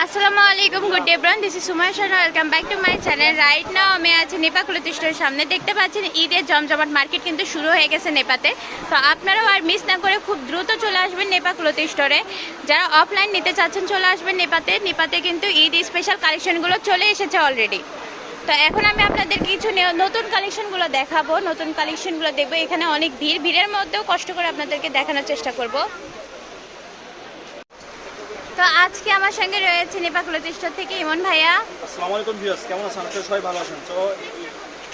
আসসালামু আলাইকুম, good day everyone, this is Sumaiya Shah. Welcome back to my channel. Right now আমি আছি নেপা ক্লথ স্টোরের সামনে। দেখতে পাচ্ছেন ঈদের জমজমাট মার্কেট কিন্তু শুরু হয়ে গেছে নেপাতে। তো আপনারাও আর মিস না করে খুব দ্রুত চলে আসবেন নেপা ক্লথ স্টোরে। যারা অফলাইন নিতে চাচ্ছেন চলে আসবেন নেপাতে কিন্তু ঈদ স্পেশাল কালেকশনগুলো চলে এসেছে অলরেডি। তো এখন আমি আপনাদের কিছু নতুন কালেকশনগুলো দেখাবো, নতুন কালেকশনগুলো দেখবো। এখানে অনেক ভিড়ের মধ্যেও কষ্ট করে আপনাদেরকে দেখানোর চেষ্টা করব। তো আজকে আমার সঙ্গে রয়েছে নেপা ক্লথ স্টোর থেকে ইমন ভাইয়া। আসসালামু আলাইকুম ভিউয়ার্স, কেমন আছেন? আপনারা সবাই ভালো আছেন? তো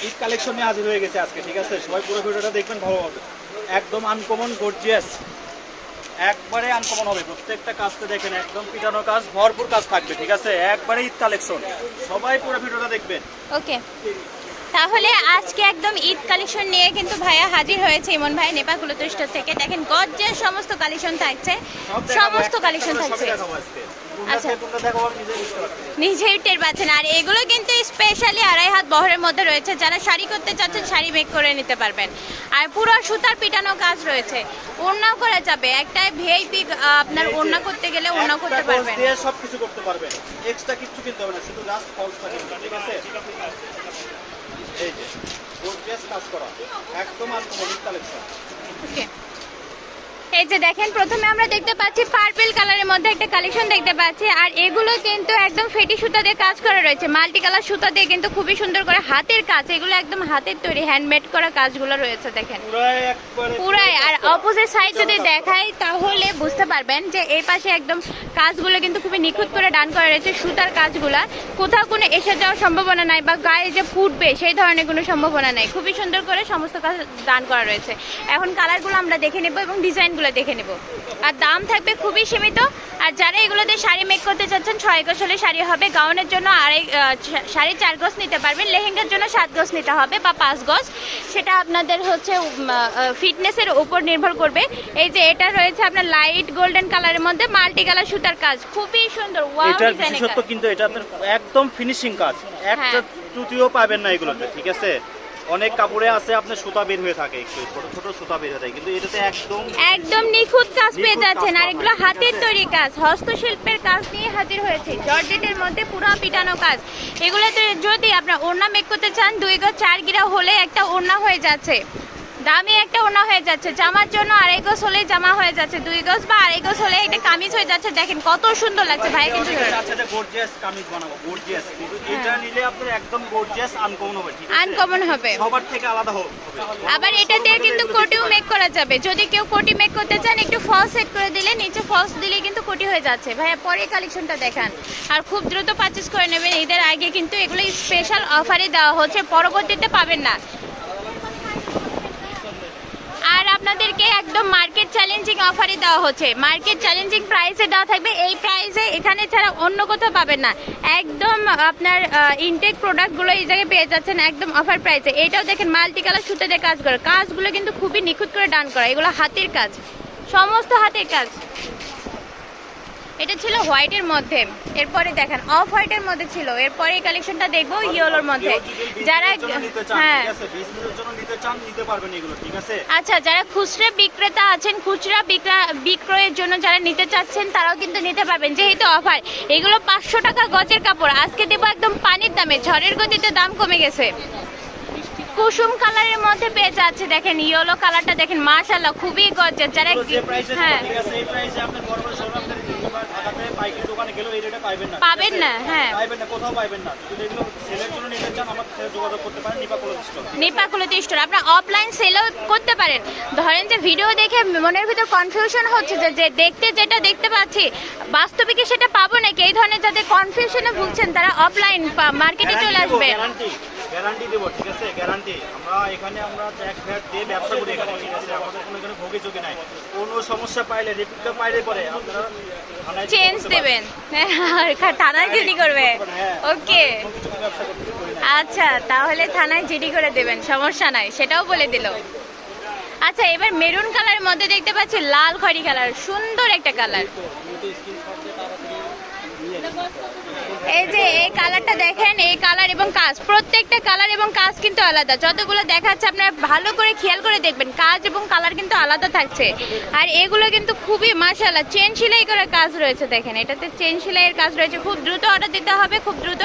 ঈদ কালেকশন নিয়ে হাজির হয়ে গেছে আজকে, ঠিক আছে? সবাই পুরো ভিডিওটা দেখবেন, ভালো হবে। একদম আনকমন গর্জিয়াস, একবারে আনকমন হবে। প্রত্যেকটা কাজতে দেখেন একদম পিটানো কাজ, ভরপুর কাজ থাকবে, ঠিক আছে? একবারে ঈদ কালেকশন, সবাই পুরো ভিডিওটা দেখবেন। ওকে, তাহলে আজকে একদম ঈদ কালেকশন নিয়ে কিন্তু ভাইয়া হাজির হয়েছে ইমন ভাই নেপা ক্লথ স্টোর থেকে। দেখেন গর্জিয়াস সমস্ত কালেকশন থাকছে, সমস্ত কালেকশন থাকছে। আচ্ছা, নিজেই টের পাচ্ছেন। আর এগুলো কিন্তু স্পেশালি 2.5 হাত বহরের মধ্যে রয়েছে। যারা শাড়ি করতে চাচ্ছেন শাড়ি মেক করে নিতে পারবেন। আর পুরো সুতার পিটানো কাজ রয়েছে, ওড়নাও করা যাবে। একটা ভিআইপি আপনার ওড়না করতে গেলে ওড়নাও করতে পারবেন, সবকিছু করতে পারবেন। এক্সট্রা কিছু কিনতে হবে না, শুধু জাস্ট ফলসটা কিনতে, ঠিক আছে? এই যে গর্জিয়াস কাজ করা, একদম আনকমন ঈদ কালেকশন। ওকে, এই যে দেখেন প্রথমে আমরা দেখতে পাচ্ছি পার্পল কালারের মধ্যে একটা কালেকশন দেখতে পাচ্ছি। আর এগুলো কিন্তু একদম ফেটি সুতা দিয়ে কাজ করা রয়েছে, মাল্টি কালার সুতা দিয়ে কিন্তু খুবই সুন্দর করে হাতের কাজ। এগুলো একদম হাতের তৈরি, হ্যান্ডমেড করা কাজগুলো রয়েছে দেখেন পুরাই। আর অপোজিট সাইড যদি দেখাই তাহলে বুঝতে পারবেন যে এই পাশে একদম কাজগুলো কিন্তু খুবই নিখুঁত করে ডান করা রয়েছে। সুতার কাজগুলা কোথাও কোনো এসে যাওয়ার সম্ভাবনা নাই বা গায়ে যে ফুটবে সেই ধরনের কোনো সম্ভাবনা নাই। খুবই সুন্দর করে সমস্ত কাজ ডান করা রয়েছে। এখন কালারগুলো আমরা দেখে নেব এবং ডিজাইন দেখে নেব। আর দাম থাকবে খুবই সীমিত। আর যারা এগুলোতে শাড়ি মেক করতে চাচ্ছেন 6 গজ হলে শাড়ি হবে। গাউনের জন্য 4.5 গজ নিতে পারবেন। লেহেঙ্গার জন্য 7 গজ নিতে হবে বা 5 গজ, সেটা আপনাদের হচ্ছে ফিটনেসের উপর নির্ভর করবে। এই যে এটা রয়েছে আপনার লাইট গোল্ডেন কালারের মধ্যে মাল্টি কালার সুতার কাজ, খুবই সুন্দর। ওয়াও, এটার বিশেষত্ব কিন্তু এটা আপনার একদম ফিনিশিং কাজ, একটা ত্রুটিও পাবেন না এগুলোতে, ঠিক আছে? অনেক কাপড়ে আছে আপনার সুতা বের হয়ে থাকে, একটু ছোট ছোট সুতা বের হয়ে থাকে, কিন্তু এটাতে একদম নিখুঁত কাজ পেয়ে যাচ্ছেন। আর এগুলো হাতের তৈরি কাজ, হস্তশিল্পের কাজ নিয়ে হাজির হয়েছে। জর্জেটের মধ্যে পুরো পিটানো কাজ। এগুলোতে যদি আপনার ওড়না মেক করতে চান 2 গজ 4 গিরা হলে একটা ওড়না হয়ে যাচ্ছে, দামি একটা ওড়না হয়ে যাচ্ছে। জামার জন্য 2.5 গজ হলেই জামা হয়ে যাচ্ছে, 2 গজ বা 2.5 গজ হলে একটা কামিজ হয়ে যাচ্ছে। দেখেন কত সুন্দর লাগছে ভাই। কিন্তু গর্জিয়াস কামিজ বানাবো, গর্জিয়াস, কিন্তু এটা নিলে আপনার একদম গর্জিয়াস আনকমন হবে, ঠিক আছে? আনকমন হবে, সবার থেকে আলাদা হবে। আবার এটা দিয়ে কিন্তু কোটিও মেক করা যাবে। যদি কেউ কোটি মেক করতে চান একটু ফলস সেট করে দিলে, নিচে ফলস দিলে কিন্তু কোটি হয়ে যাচ্ছে। ভাইয়া পরে কালেকশনটা দেখান। আর খুব দ্রুত পারচেজ করে নেবেন, ঈদের আগে কিন্তু এগুলো স্পেশাল অফারে দেওয়া হচ্ছে, পরবর্তীতে পাবেন না। আর আপনাদেরকে একদম মার্কেট চ্যালেঞ্জিং অফারে দেওয়া হচ্ছে, মার্কেট চ্যালেঞ্জিং প্রাইসে দেওয়া থাকবে। এই প্রাইসে এখানে ছাড়া অন্য কোথাও পাবেন না। একদম আপনার ইনটেক প্রোডাক্টগুলো এই জায়গায় পেয়ে যাচ্ছেন একদম অফার প্রাইসে। এটাও দেখেন মাল্টি কালার সুতা দিয়ে কাজ করে, কাজগুলো কিন্তু খুবই নিখুঁত করে ডান করা। এগুলো হাতের কাজ, সমস্ত হাতের কাজ। এটা ছিল হোয়াইটের মধ্যে, এরপরে দেখেন অফ হোয়াইটের মধ্যে ছিল। এরপরে এই কালেকশনটা দেখবো ইয়েলোর মধ্যে। যারা আচ্ছা, যারা খুচরা বিক্রেতা আছেন, খুচরা বিক্রয়ের জন্য যারা নিতে চাচ্ছেন তারাও কিন্তু নিতে পারবেন, যেহেতু অফার। এগুলো 500 টাকা গজের কাপড়, আজকে দেবো একদম পানির দামে। ঝড়ের গতিতে দাম কমে গেছে। কুসুম কালারের মধ্যে পেয়ে যাচ্ছে, দেখেন ইয়েলো কালারটা দেখেন, মাশাআল্লাহ খুবই গর্জিয়াস। যারা পাবেন না, হ্যাঁ নেপা ক্লথ স্টোর। আপনারা অফলাইন সেলও করতে পারেন। ধরেন যে ভিডিও দেখে মনের ভিতর কনফিউশন হচ্ছে যে দেখতে যেটা দেখতে পাচ্ছি বাস্তবে কি সেটা পাবো নাকি, এই ধরনের যাদের কনফিউশনে ভুগছেন তারা অফলাইন মার্কেটে চলে আসবে। গ্যারান্টি দেব, ঠিক আছে? গ্যারান্টি আমরা ট্যাক্স ভ্যাট দিয়ে ব্যবসা করি এখানে, ঠিক আছে? আমাদের কোনো এখানে ভোগে চোখে নাই। কোনো সমস্যা পাইলে রিপিটটা পাইলে পরে আপনারা চেঞ্জ দেবেন, থানায় জিডি করবে। ওকে, আচ্ছা তাহলে থানায় জিডি করে দেবেন, সমস্যা নাই, সেটাও বলে দিল। আচ্ছা, এবার মেরুন কালারের মধ্যে দেখতে পাচ্ছি লাল খয়েরি কালার, সুন্দর একটা কালার। এই যে এই কালারটা দেখেন, এই কালার এবং কাজ, প্রত্যেকটা কালার এবং কাজ কিন্তু আলাদা। যতগুলো দেখাচ্ছে আপনারা ভালো করে খেয়াল করে দেখবেন, কাজ এবং কালার কিন্তু আলাদা থাকছে। আর এগুলো কিন্তু খুবই মাশাআল্লাহ চেন সেলাই করা কাজ রয়েছে। দেখেন এটাতে চেন সেলাইয়ের কাজ রয়েছে। খুব দ্রুত অর্ডার দিতে হবে, খুব দ্রুত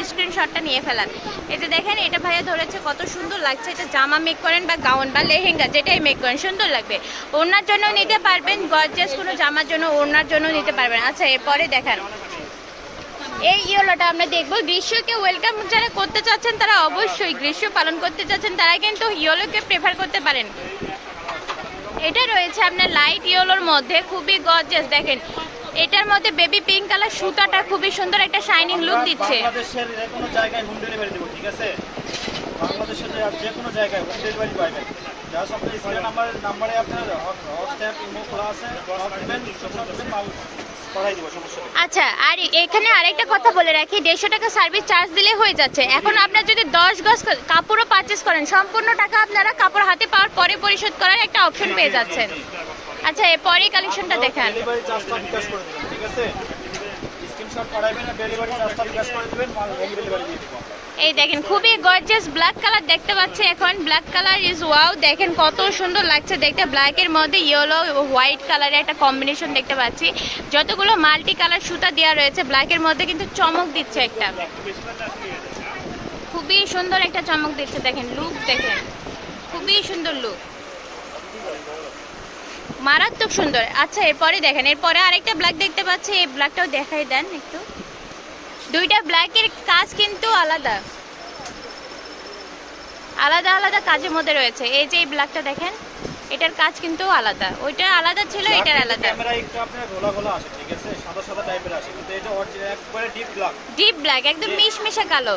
স্ক্রিনশটটা নিয়ে ফেলান। এই যে দেখেন এটা ভাইয়া ধরেছে, কত সুন্দর লাগছে। এটা জামা মেক করেন বা গাউন বা লেহেঙ্গা যেটাই মেক করেন সুন্দর লাগবে। ওড়নার জন্য নিতে পারবেন, গর্জিয়াস কোনো জামার জন্য ওড়নার জন্য নিতে পারবেন। আচ্ছা এরপরে দেখেন এই ইয়েলোটা আমরা দেখবো। গ্রীষ্মকে ওয়েলকাম যারা করতে চাচ্ছেন তারা অবশ্যই, গ্রীষ্ম পালন করতে চাচ্ছেন তারা কিন্তু ইয়েলোকে প্রেফার করতে পারেন। এটা রয়েছে আপনার লাইট ইয়েলোর মধ্যে, খুবই গর্জিয়াস। দেখেন এটার মধ্যে বেবি পিঙ্ক কালার, সুতাটা খুবই সুন্দর একটা শাইনিং লুক দিচ্ছে। বাংলাদেশের যে কোনো জায়গায় হোম ডেলিভারি দেবো, ঠিক আছে? বাংলাদেশের যে কোনো জায়গায় হোম ডেলিভারি পাবেন। জাস্ট আপনার স্ক্রিন নাম্বারে আপনার হোয়াটসঅ্যাপ ইমো খোলা আছে, মাল পাঠাই দিব, সমস্যা নেই। আচ্ছা আর এখানে আরেকটা কথা বলে রাখি, 150 টাকা সার্ভিস চার্জ দিলে হয়ে যাচ্ছে। এখন আপনার যদি 10 গজ কাপড়ও পারচেস করেন, সম্পূর্ণ টাকা আপনারা কাপড় হাতে পাওয়ার পরে পরিশোধ করার একটা অপশন পেয়ে যাচ্ছেন। আচ্ছা এরপরে কালেকশনটা দেখেন। ডেলিভারি চার্জটা বিকাশ করে দিবেন, ঠিক আছে? স্ক্রিনশট পাঠাবেন আর ডেলিভারি চার্জটা বিকাশ করে দিবেন, মাল হোম ডেলিভারি দিয়ে দিব। এই দেখেন খুবই গর্জিয়াস ব্ল্যাক কালার দেখতে পাচ্ছি এখন। ব্ল্যাক কালার ইজ ওয়াও, দেখেন কত সুন্দর লাগছে দেখতে। ব্ল্যাকের মধ্যে ইয়েলো হোয়াইট কালারের একটা কম্বিনেশন দেখতে পাচ্ছি। যতগুলো মাল্টি কালার সুতা দেওয়া রয়েছে ব্ল্যাকের মধ্যে কিন্তু চমক দিচ্ছে একটা, খুবই সুন্দর একটা চমক দিচ্ছে। দেখেন লুক দেখেন, খুবই সুন্দর লুক, মারাত্মক সুন্দর। আচ্ছা এরপরে দেখেন, এরপরে আরেকটা ব্ল্যাক দেখতে পাচ্ছি, এই ব্ল্যাকটাও দেখাই দেন একটু। দুইটা ব্ল্যাকের কাজ কিন্তু আলাদা আলাদা আলাদা কাজের মধ্যে রয়েছে। এই যে এই ব্ল্যাকটা দেখেন, এটার কাজ কিন্তু আলাদা, ওইটা আলাদা ছিল, এটার আলাদা। ক্যামেরা একটু আপনার ঘোলা ঘোলা আসে, ঠিক আছে? সাদা সাদা টাইপের আসে, কিন্তু এটা অরিজিনাল একবারে ডিপ ব্ল্যাক। ডিপ ব্ল্যাক, একদম মিশমিশে কালো।